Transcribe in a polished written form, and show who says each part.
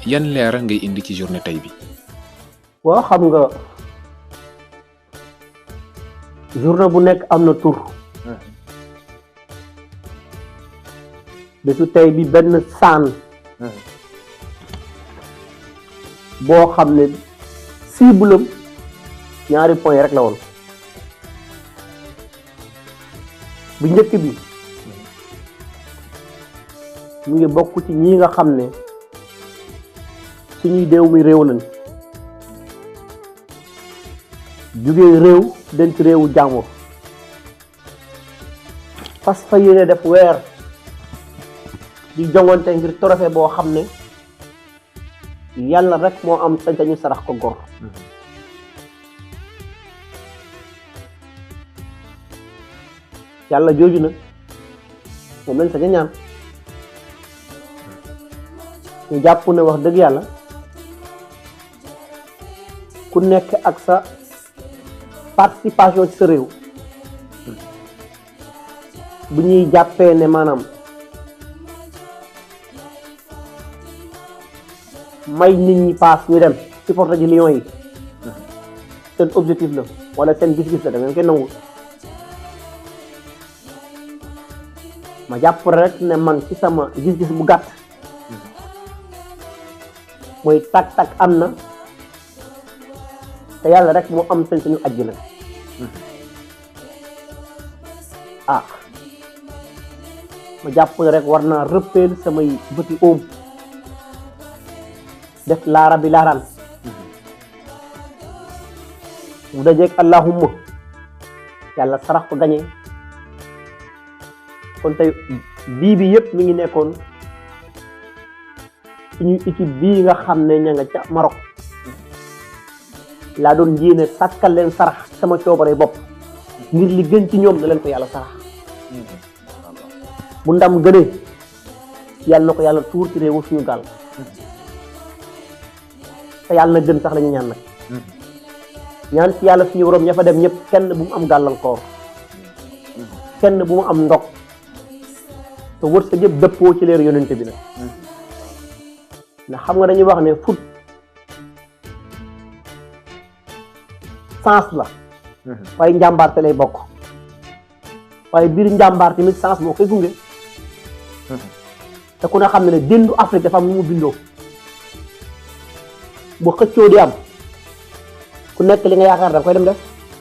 Speaker 1: yan leeral ngay indi ci journée tey bi.
Speaker 2: waaw xam nga journée bu nekk am na tur bésu tey bi benn saan boo xam ne cible am ñaari point rek la woon bu njëkk bi mu ngi bokk ci ñi nga xam ne suñuy déew mi réew lañ jugee réew dem ci réewu jàmbur fas fa yéene def weer di jongante ngir trophée boo xam ne yàlla rek moo am sañ-sañu sarax ko gor yàlla jooju nag moom lañ sañ a ñaan ñu jàpp ne wax dëgg yàlla ku nekk ak sa participation ci sa réew bu ñuy jàppee ne maanaam may nit ñi paas ñu dem supporter ji Lions yi seen objectif la wala seen gis-gis la da ngeen koy nangu ma jàpp rek ne man ci sama gis-gis bu gàtt mooy tak-tak am na te yàlla rek moo am seen suñu ajji nag ma jàpp ne rek war naa rëppeel samay bëti oom def laara bi laaraan mu dajeeg allahumma yàlla sarax ko gañe kon tey bii bi yëpp mi ngi nekkoon suñu équipe bii nga xam ne ña nga ca Maroc laa doon yéene sàkkal leen sarax sama coobare bopp ngir li gën ci ñoom na leen ko yàlla sarax bu ndam gënee yàlla na ko yàlla tuur ci réewu suñu gaal te yàlla na gën sax la ñu ñaan nag ñaan ci yàlla suñu borom ña fa dem ñëpp kenn bu mu am gàllankoor kenn bu mu am ndog te wërsëg yëpp dëppoo ci leer yonente bi nag ndax xam nga dañuy wax ne foot sens la waaye njàmbaarte lay bokk waaye biir njàmbaar tamit sens moo koy gunge te ku ne xam ne ne déndu Afrique dafa am nu mu bindoo bu xëccoo di am ku nekk li nga yaakaar daf koy dem def